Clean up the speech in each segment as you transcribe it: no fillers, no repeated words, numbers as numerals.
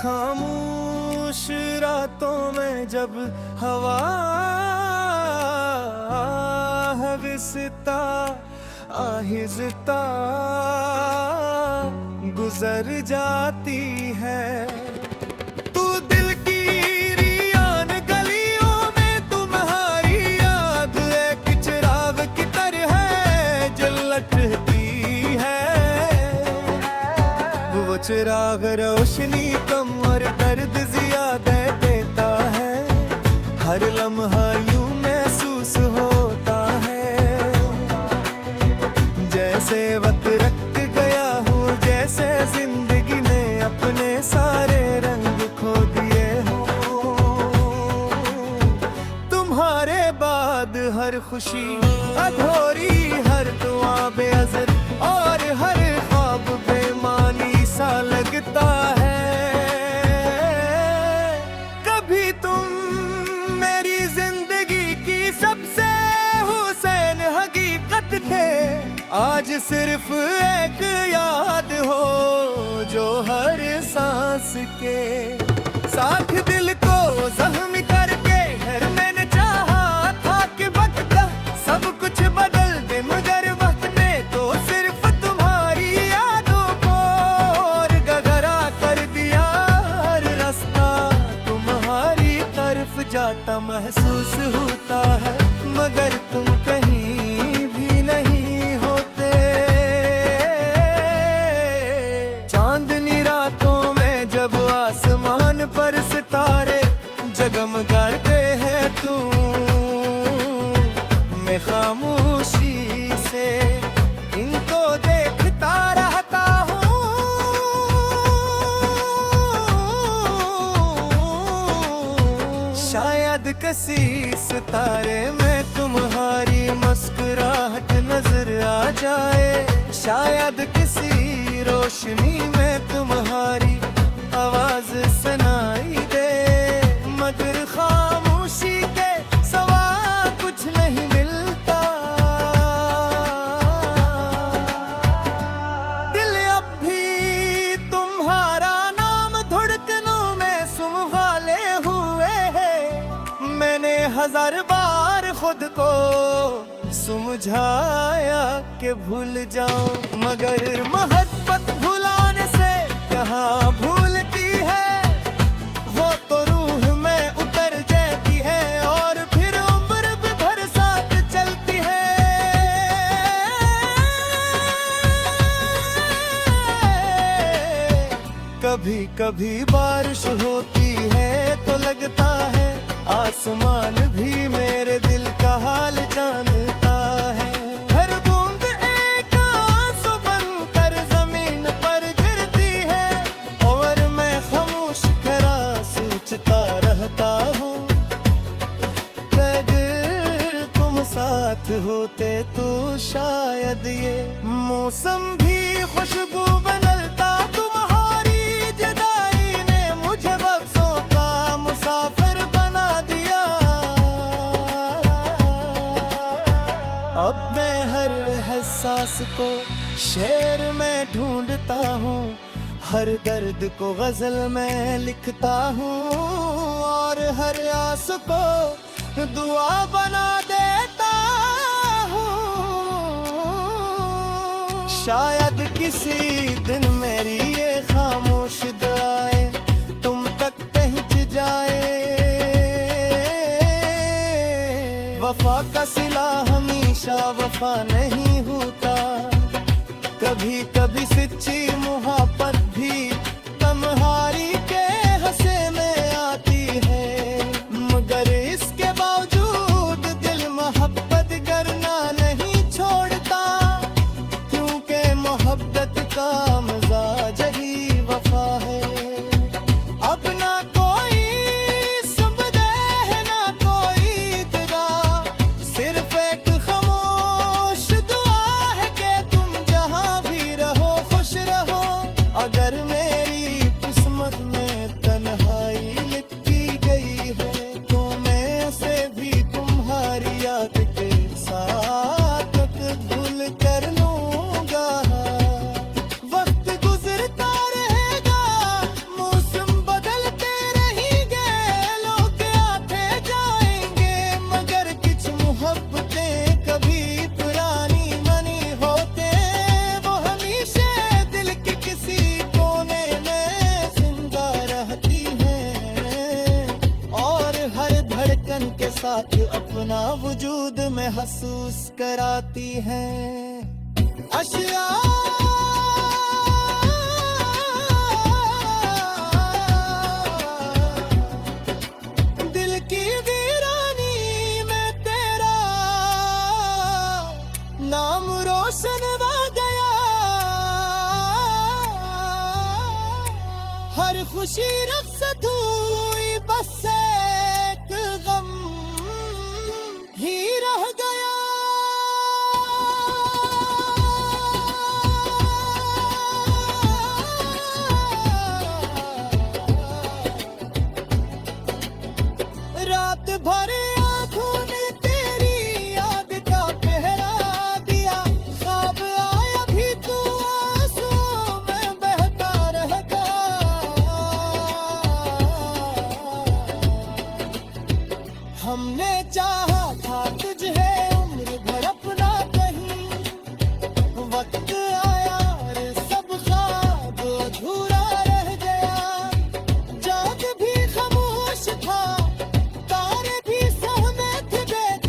खामोश रातों में जब हवा हविसता आहिस्ता गुजर जाती है। तू दिल की रियान गलियों में तुम्हारी याद एक चिराग की तरह है जो लटती है। वो चिराग रोशनी कम और दर्द ज्यादा देता है। हर लम्हा यूं महसूस होता है जैसे वक्त रख गया हूँ, जैसे जिंदगी ने अपने सारे रंग खो दिए हो। तुम्हारे बाद हर खुशी अधूरी, हर दुआ बेअज़र और हर ख्वाब बेमानी सा लगता है। कभी तुम मेरी जिंदगी की सबसे हुसैन हकीकत थे, आज सिर्फ एक याद हो जो हर सांस के साथ दिल को जख्मी करके घर मैंने चाहा था कि वक्त सब कुछ बदल दे, मगर वक्त ने तो सिर्फ तुम्हारी यादों को और गहरा कर दिया। हर रास्ता तुम्हारी तरफ जाता महसूस होता है, मगर तुम कहीं भी नहीं होते। चांदनी रातों में जब आसमान पर सितारे जगमगाते हैं, तू मैं खामोशी से इनको देखता रहता हूँ। शायद किसी सितारे में तुम्हारी मुस्कुराहट नजर आ जाए, शायद किसी रोशनी में तुम्हारी आवाज सुनाई दे, मगर खामोशी के सिवा कुछ नहीं मिलता। दिल अब भी तुम्हारा नाम धड़कनों में संभाले हुए है। मैंने हजार बार खुद को समझाया कि भूल जाऊं, मगर मोहब्बत भुलाने से कहाँ भूलती है। वो तो रूह में उतर जाती है और फिर उम्र भर साथ चलती है। कभी कभी बारिश होती है तो लगता है आसमान भी मेरे दिल का हाल जानता है। हर बूंद एक आंसू बनकर जमीन पर गिरती है और मैं खामोश खड़ा सोचता रहता हूँ, अगर तुम साथ होते तो शायद ये मौसम भी खुशबू बदलता। तुम्हारी जुदाई ने मुझे बख्शों का मुसाफिर बना दिया। अब मैं हर एहसास को शेर में ढूंढता हूँ, हर दर्द को गजल में लिखता हूँ और हर आस को दुआ बना देता हूँ। शायद किसी दिन मेरी ये खामोश दुआएं तुम तक पहुँच जाए। वफा का सिला हमेशा वफा नहीं होता, कभी कभी सच्ची मोहब्बत भी तुम्हारी के हंसे में आती है, मगर इसके बावजूद दिल मोहब्बत करना नहीं छोड़ता, क्योंकि मोहब्बत का मिजाज ही वफा है। अब ना कोई सुबह ना कोई दिगा, सिर्फ एक खामोश दुआ है कि तुम जहाँ भी रहो खुश रहो। अगर मेरी किस्मत धड़कन के साथ अपना वजूद महसूस कराती है। अशिया दिल की वीरानी में तेरा नाम रोशन हो गया। हर खुशी रफ्सत हुई बस एक गम ही रह गया। रात भर आँखों ने तेरी याद का पहरा दिया। ख्वाब आया भी तू आंसुओं में बहता रह गया। हमने चाहा था तुझे उम्र भर अपना कहीं, वक्त आया और सब ख्वाब अधूरा रह गया। जाग भी खामोश था, तारे भी सहमे थे बैठ,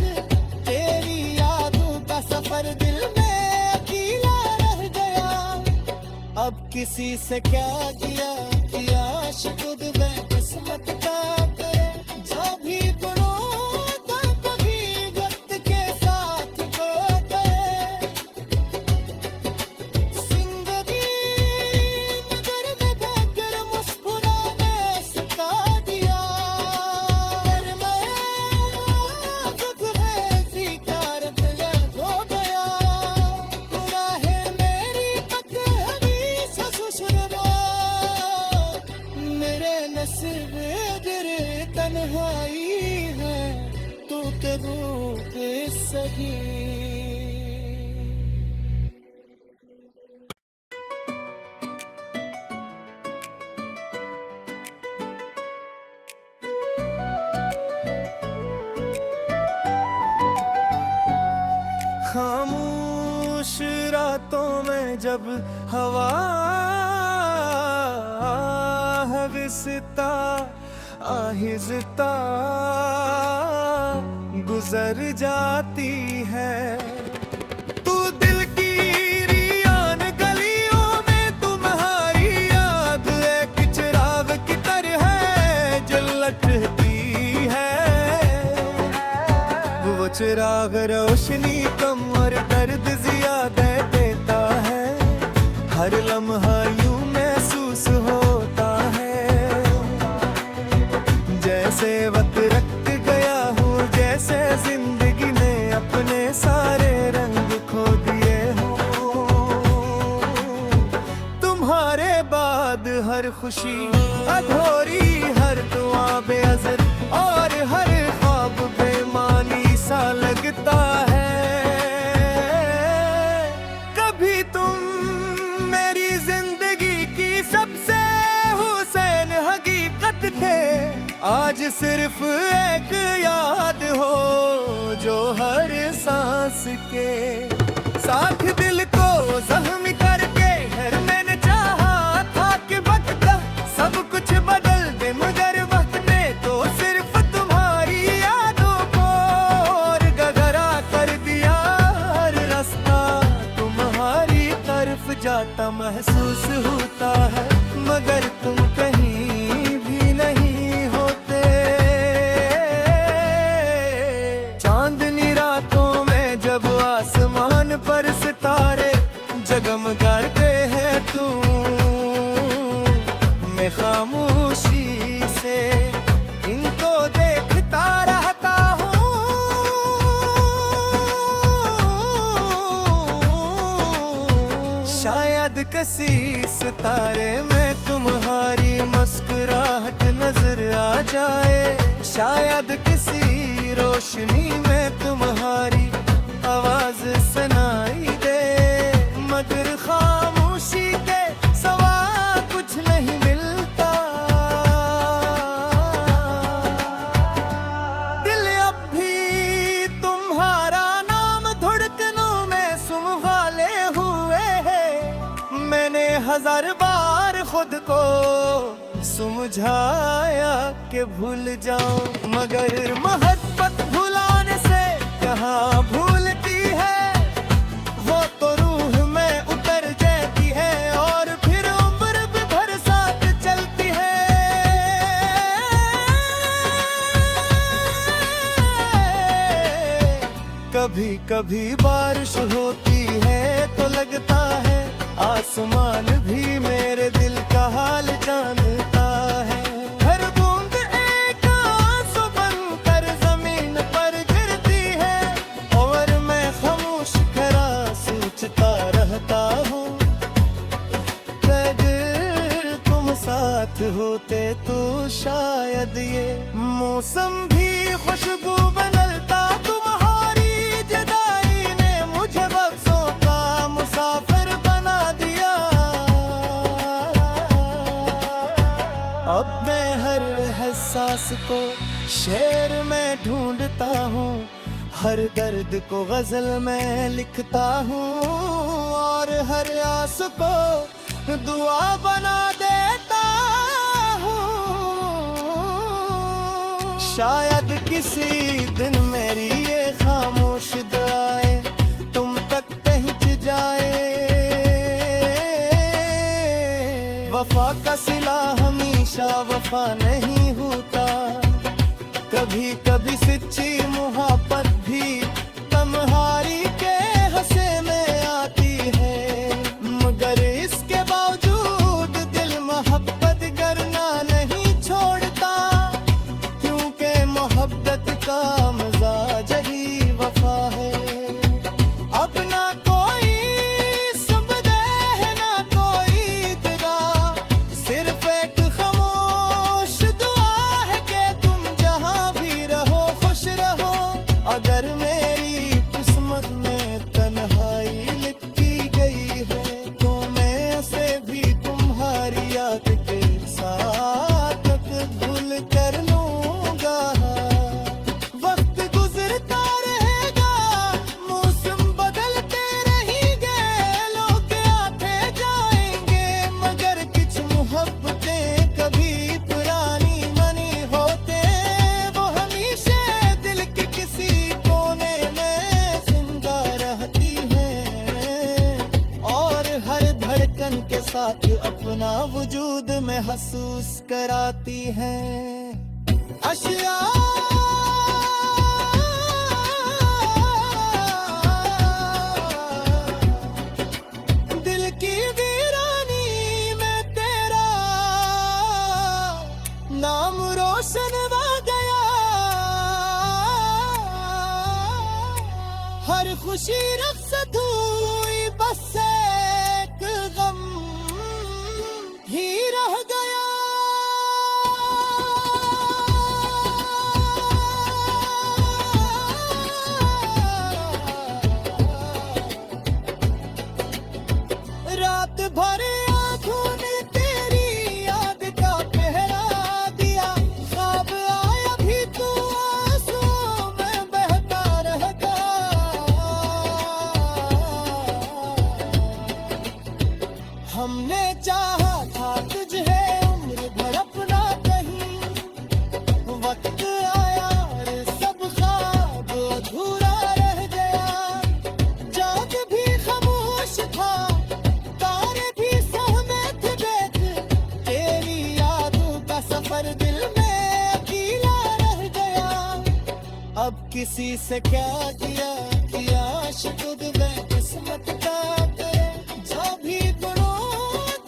तेरी यादों का सफर दिल में अकेला रह गया। अब किसी से क्या किया कि आशिक खुद किस्मत का करे। जो भी करो तो कभी वक्त के साथ को करे। जिंदगी नजर में देखकर मुस्कुराने सिखा दिया। और मैं खुद है स्वीकार हो गया। गुनाह मेरी पकड़ी ससुरवा, मेरे नसीब तेरे तन्हाई है, तू के रूप सही। खामोश रातों में जब हवा हविसता आहिस्ता गुजर जाती है। तू दिल की रियान गलियों में तुम्हारी याद एक चिराग की तरह है जो लटती है। वो चिराग रोशनी कम और दर्द ज्यादा देता है। हर लम्हा यूं महसूस होता है जैसे वक्त रख गया हूँ, जैसे जिंदगी ने अपने सारे रंग खो दिए हो। तुम्हारे बाद हर खुशी अधूरी, हर दुआ बेअज़र और हर ख्वाब बेमानी सा लगता है। कभी तुम मेरी जिंदगी की सबसे हुसैन हकीकत थे, आज सिर्फ एक याद हो जो हर सांस के साथ दिल को जख्मी करके हर मैंने चाहा था कि वक्त सब कुछ बदल दे, मगर वक्त ने तो सिर्फ तुम्हारी यादों को और गगरा कर दिया। हर रास्ता तुम्हारी तरफ जाता महसूस होता है, मगर तुम कहीं भी नहीं होते। चांदनी रातों में जब आसमान पर सितारे जगमगाते हैं, तू मैं खामोशी से इनको देखता रहता हूँ। शायद किसी सितारे में तुम्हारी मुस्कुराहट नजर आ जाए, शायद किसी रोशनी में तुम्हारी आवाज सुनाई दे, मगर खामोशी के सवा कुछ नहीं मिलता। दिल अब भी तुम्हारा नाम धड़कनों में संभाले हुए है। मैंने 1000 बार खुद को समझाया कि भूल जाऊं, मगर महत्व कभी कभी बारिश होती है तो लगता है आसमान भी मेरे दिल का हाल जानता है। हर बूंद एक आंसू बनकर जमीन पर गिरती है और मैं खामोश खड़ा सोचता रहता हूँ, अगर तुम साथ होते तो शायद ये मौसम भी खुशबू बदलता। तुम्हारी जुदाई ने मुझे बरसों का मुसाफिर बना दिया। अब मैं हर एहसास को शेर में ढूंढता हूँ, हर दर्द को गजल में लिखता हूँ और हर आस को दुआ बना देता हूँ। शायद किसी दिन मेरी ये खामोश दुआएं तुम तक पहुंच जाए। वफा का सिला हमेशा वफा नहीं होता, कभी कभी सच्ची मोहब्बत भी तन्हाई के हंसे में आती है। मगर इसके बावजूद दिल मोहब्बत करना नहीं छोड़ता, क्योंकि मोहब्बत का मिजाज ही वफा है। अब ना कोई संदेह ना कोई दगा, सिर्फ एक खामोश दुआ है कि तुम जहां भी रहो खुश रहो। अगर मेरी किस्मत में तन्हाई लिखी गई है तो मैं उसे भी तुम्हारी याद के साथ भूल कर लूंगा। वक्त गुजरता रहेगा, मौसम बदलते रहेंगे, लोग आते जाएंगे, मगर कुछ मोहब्बतें कभी पुरानी नहीं होते। वो हमेशा दिल के किसी कोने में जिंदा रहती हैं और हर धड़कन के साथ अपना वजूद महसूस कराती हैं। अशिया दिल की वीरानी में तेरा नाम रोशन हो गया। हर खुशी रख्सत हुई, बस एक गम ही रह गया। रात भर आँखों ने तेरी याद का पहरा दिया, ख्वाब आया भी तू आंसुओं में बहता रह गया। हमने चाहा था तुझे उम्र भर अपना कहीं, वक्त आया और सब ख्वाब अधूरा रह गया। जाग भी खामोश था, तारे भी सहमे थे देख, तेरी यादों का सफर दिल में अकेला रह गया। अब किसी से क्या किया कि आशिक दुबे किस्मत का करे, जो भी करो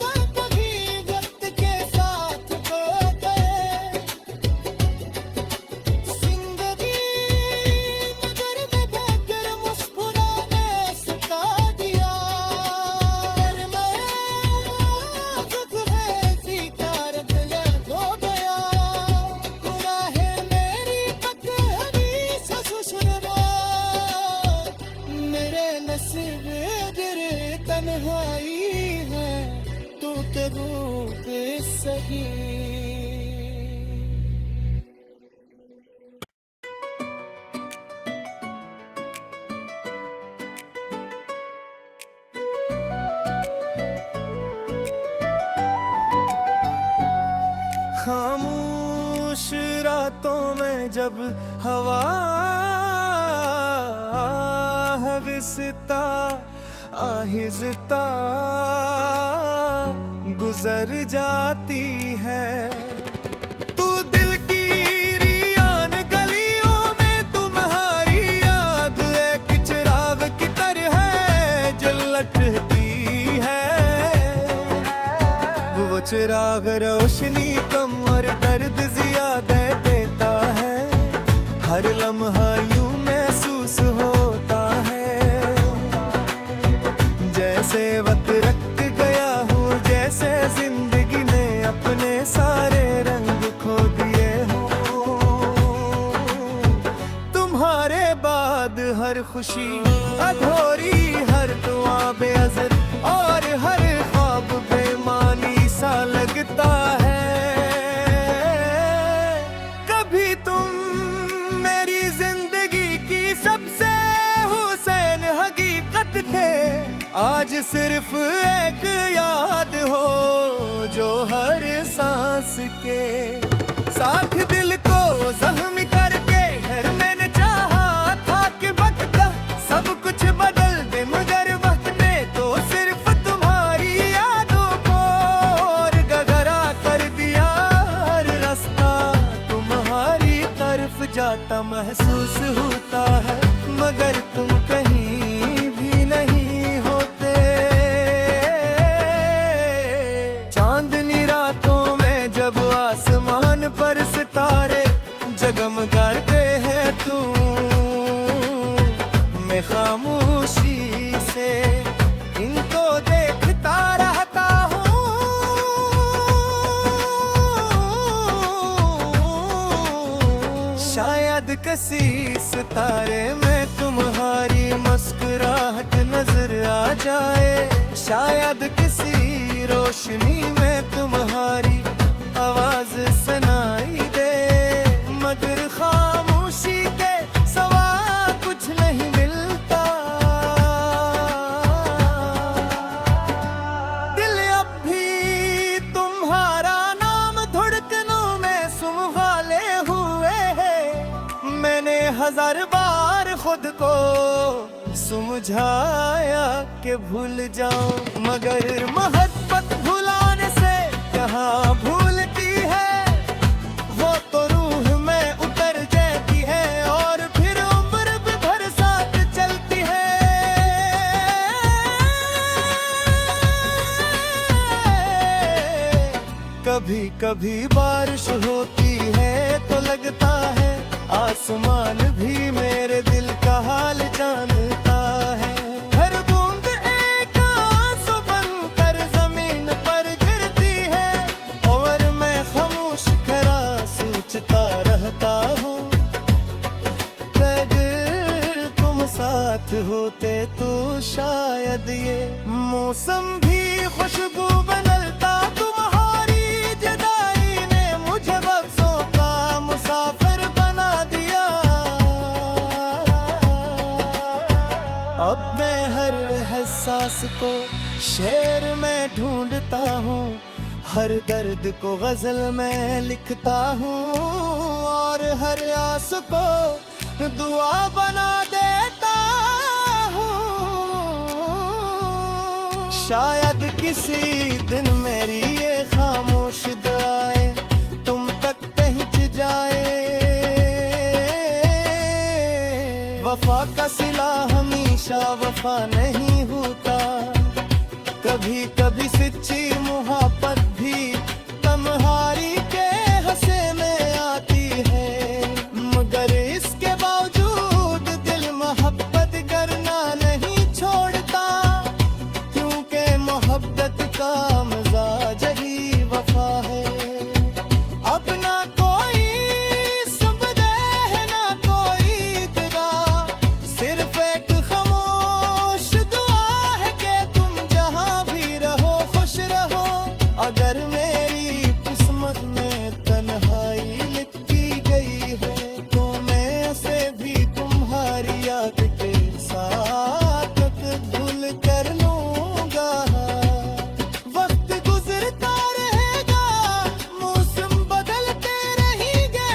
तो कभी वक्त के साथ खो गए। जिंदगी नजर में देखकर मुस्कुराने सिखा दिया, और मैं खुद है स्वीकार दिल खो गया। गुनाहे मेरी पकड़ी ससुरवा, मेरे नसीब गिरे तन्हाई है, तू के रूप सही। खामोश रातों में जब हवा विसता आहिस्ता गुजर जाती है। तू दिल की रियान गलियों में तुम्हारी याद एक मगर रोशनी कम और दर्द ज्यादा देता है, हर लम्हा यूं महसूस होता है जैसे वक्त रख गया हूँ, जैसे जिंदगी ने अपने सारे रंग खो दिए हो। तुम्हारे बाद हर खुशी अधूरी, हर दुआ बेअज़र और हर ख्वाब बेमानी सा लगता है। कभी तुम मेरी जिंदगी की सबसे हुसैन हकीकत थे, आज सिर्फ एक याद हो जो हर सांस के साथ दिल को जख्मी करके घर मैंने चाहा था कि वक्त सब कुछ बदल दे, मगर वक्त ने तो सिर्फ तुम्हारी यादों को और गहरा कर दिया। हर रास्ता तुम्हारी तरफ जाता महसूस होता है, मगर तुम कहीं भी नहीं होते। चांदनी रातों में जब आसमान पर सितारे जगमगाते हैं, मैं खामोशी से इनको देखता रहता हूँ। शायद किसी सितारे में तुम्हारी मुस्कुराहट नजर आ जाए, शायद किसी रोशनी में तुम्हारी आवाज सुनाई दे, मगर खामोशी के सवा कुछ नहीं मिलता। दिल अब भी तुम्हारा नाम धड़कनों में संभाले हुए है, मैंने हजार बार खुद को समझाया कि भूल जाऊं, मगर मोहब्बत भुलाने से कहाँ भूलती है। वो तो रूह में उतर जाती है और फिर उम्र भर साथ चलती है। कभी कभी बारिश होती है तो लगता है आसमान भी मेरे दिल का हाल जानता है। हर बूंद एक आंसू बनकर जमीन पर गिरती है और मैं खामोश खड़ा सोचता रहता हूँ, अगर तुम साथ होते तो शायद ये मौसम भी खुशबू बदलता। तुम्हारी जुदाई ने मुझे बख्शों का मुसाफिर बना दिया। अब मैं हर एहसास को शेर में ढूंढता हूँ, हर दर्द को गजल में लिखता हूँ और हर आस को दुआ बना देता हूँ। शायद किसी दिन मेरी ये खामोश दुआएं तुम तक पहुँच जाए। वफा का सिला हमेशा वफा नहीं होता, कभी कभी सच्ची मोहब्बत भी तुम्हारी के हंसे में आती है, मगर इसके बावजूद दिल मोहब्बत करना नहीं छोड़ता, क्योंकि मोहब्बत का मिजाज ही वफा है। अब ना कोई सुबह ना कोई दिगा, सिर्फ एक खामोश दुआ है कि तुम जहाँ भी रहो खुश रहो। अगर मेरी किस्मत में तन्हाई लिखी गई है तो मैं उसे भी तुम्हारी याद के साथ भूल कर लूंगा। वक्त गुजरता रहेगा, मौसम बदलते रहेंगे,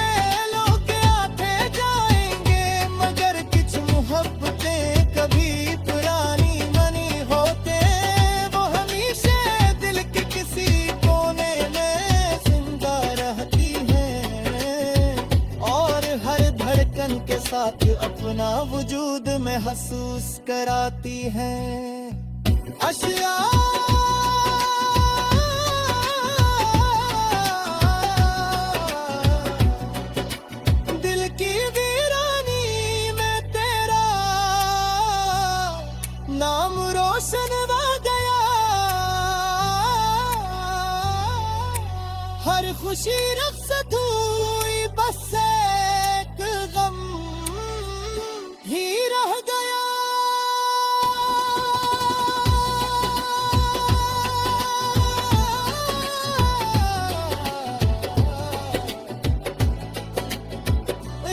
लोग आते जाएंगे, मगर कुछ मोहब्बतें कभी पुरानी नहीं होते। वो हमेशा दिल के किसी कोने में जिंदा रहती हैं और हर धड़कन के साथ अपना वजूद महसूस कराती हैं। अशिया सिर्फ सधुई बस एक गम ही रह गया।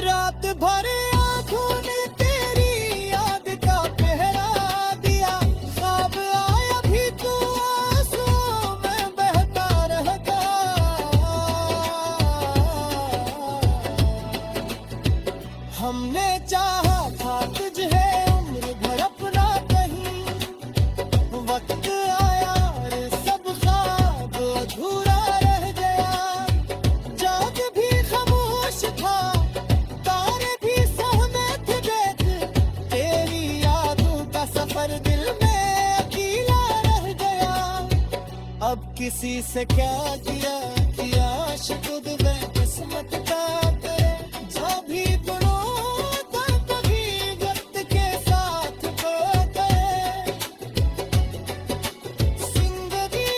रात भर आंखों ने तेरी याद का पहरा दिया, ख्वाब आया भी तू आंसुओं में बहता रह गया। हमने चाहा था तुझे उम्र भर अपना, कहीं वक्त आया और सब ख्वाब अधूरा रह गया। जाग भी खामोश था, तारे भी सहमे थे देख, तेरी यादों का सफर दिल में अकेला रह गया। अब किसी से क्या किया कि आशिक खुद किस्मत का करे, जो भी गुनो था कभी वक्त के साथ खो गए। जिंदगी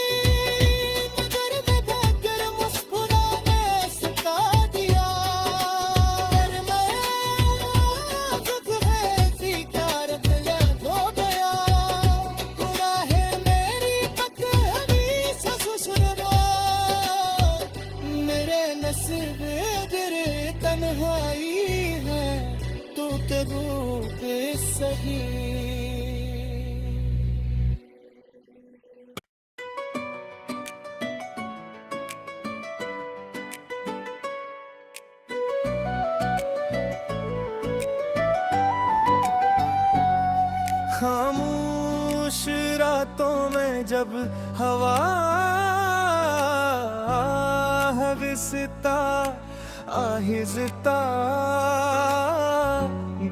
नजर में देखकर मुस्कुराने सिखा दिया, पर मैं खुद ऐसी कारत हो गया। गुनाहे मेरी बदहमी से ससुरवा, मेरे नसीब तेरे तन्हाई है, तू तो रूप सही। खामोश रातों में जब हवा हविसता आहिस्ता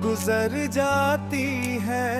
गुजर जाती है,